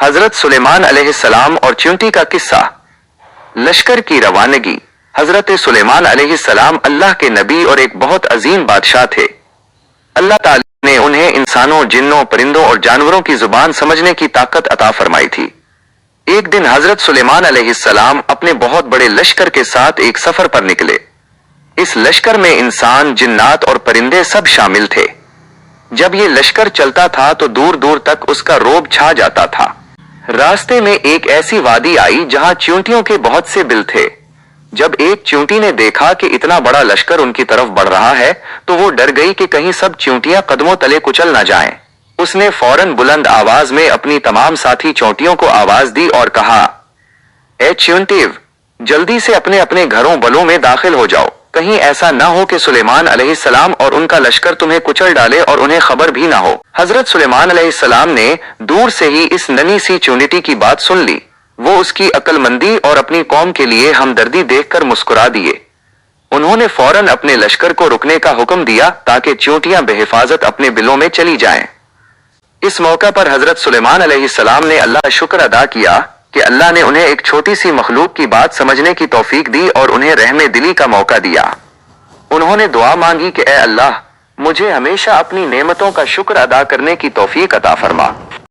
हजरत सुलेमान अलैहिस्सलाम और चींटी का किस्सा। लश्कर की रवानगी। हजरत सुलेमान अलैहिस्सलाम अल्लाह के नबी और एक बहुत अजीम बादशाह थे। अल्लाह ताला ने उन्हें इंसानों, जिन्नों, परिंदों और जानवरों की जुबान समझने की ताकत अता फरमाई थी। एक दिन हजरत सुलेमान अलैहिस्सलाम अपने बहुत बड़े लश्कर के साथ एक सफर पर निकले। इस लश्कर में इंसान, जिन्नात और परिंदे सब शामिल थे। जब ये लश्कर चलता था तो दूर दूर तक उसका रोब छा जाता था। रास्ते में एक ऐसी वादी आई जहां चींटियों के बहुत से बिल थे। जब एक चींटी ने देखा कि इतना बड़ा लश्कर उनकी तरफ बढ़ रहा है तो वो डर गई कि कहीं सब चींटियां कदमों तले कुचल ना जाएं। उसने फौरन बुलंद आवाज में अपनी तमाम साथी चींटियों को आवाज दी और कहा, ए चींटियों, जल्दी से अपने अपने घरों बलों में दाखिल हो जाओ। कहीं ऐसा ना हो कि सुलेमान अलैहिस्सलाम और उनका लश्कर तुम्हें कुचल डाले और उन्हें खबर भी ना हो। हजरत सुलेमान अलैहिस्सलाम ने दूर से ही इस नन्ही सी चींटी की बात सुन ली। वो उसकी अक्लमंदी और अपनी कौम के लिए हमदर्दी देखकर मुस्कुरा दिए। उन्होंने फौरन अपने लश्कर को रुकने का हुक्म दिया ताकि चींटियां बेहिफाजत अपने बिलों में चली जाएं। इस मौका पर हजरत सुलेमान अलैहिस्सलाम ने अल्लाह का शुक्र अदा किया कि अल्लाह ने उन्हें एक छोटी सी मखलूक की बात समझने की तौफीक दी और उन्हें रहमे दिली का मौका दिया। उन्होंने दुआ मांगी कि ए अल्लाह, मुझे हमेशा अपनी नेमतों का शुक्र अदा करने की तौफीक अता फरमा।